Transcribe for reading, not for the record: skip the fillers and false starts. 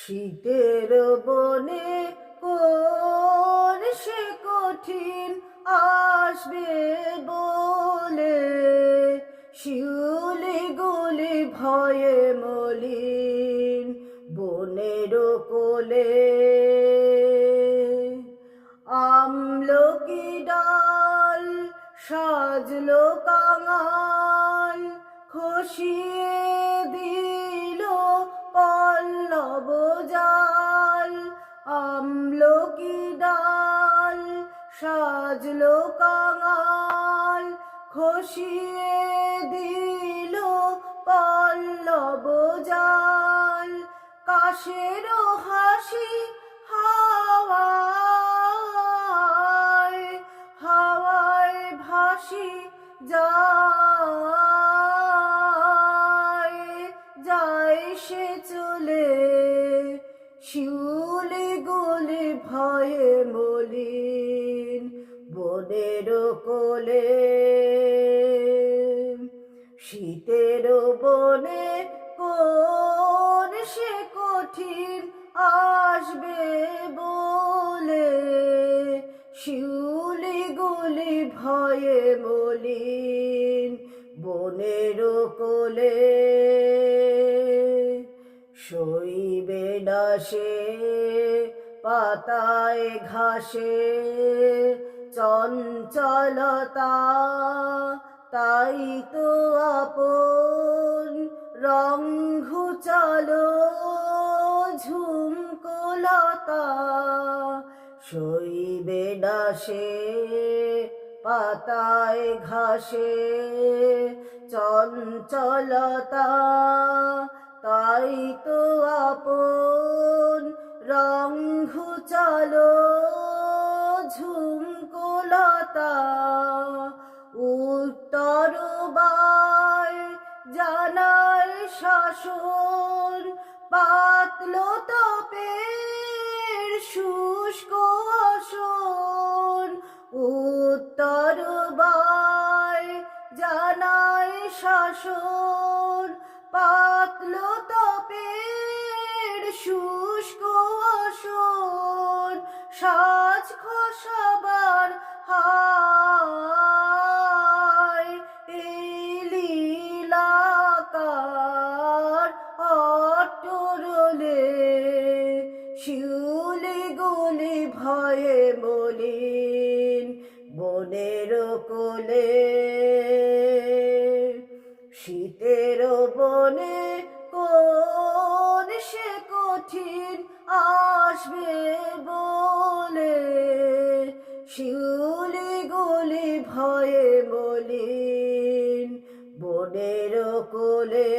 শীতের বনে কোন সে কঠিন আসবে বলে, শিউলি গুলি ভয়ে মলিন বনের কোলে। আমলকি ডাল সাজলো কাঙাল, খসিয়ে দিল পল্লব জাল। আমলকি ডাল সাজলো কাঙাল, খসিয়ে দিল পল্লব জাল। কাশের হাসি হাওয়ায় হাওয়ায় ভাসি যায়, যায় সে চলে। শিউলি গুলি ভয়ে মলিন বনের কোলে। শীতের বনে কোন সে কঠিন আসবে বলে, শিউলি গুলি ভয়ে মলিন বনের কোলে। সইবে না সে পাতায় ঘাসে চঞ্চলতা, তাই তো আপন রং ঘুচালো ঝুমকোলতা। সইবে না সে পাতায় ঘাসে চঞ্চলতা, তাই তো আপন রং ঘুচালো ঝুমকোলতা। উত্তর বায় জানার শাসন, পাতলো তপের শুষ্ক আসন। উত্তর বায় জানায় শাসন, পাতলো তপের শুষ্ক আসন। সাজ খসাবার হায় এই লীলাকার অটরলে, শিউলি গুলি ভয়ে মলিন বনের কোলে। শীতের বনে কোন সে কঠিন আসবে বলে, শিউলি গুলি ভয়ে মলিন বনের কোলে।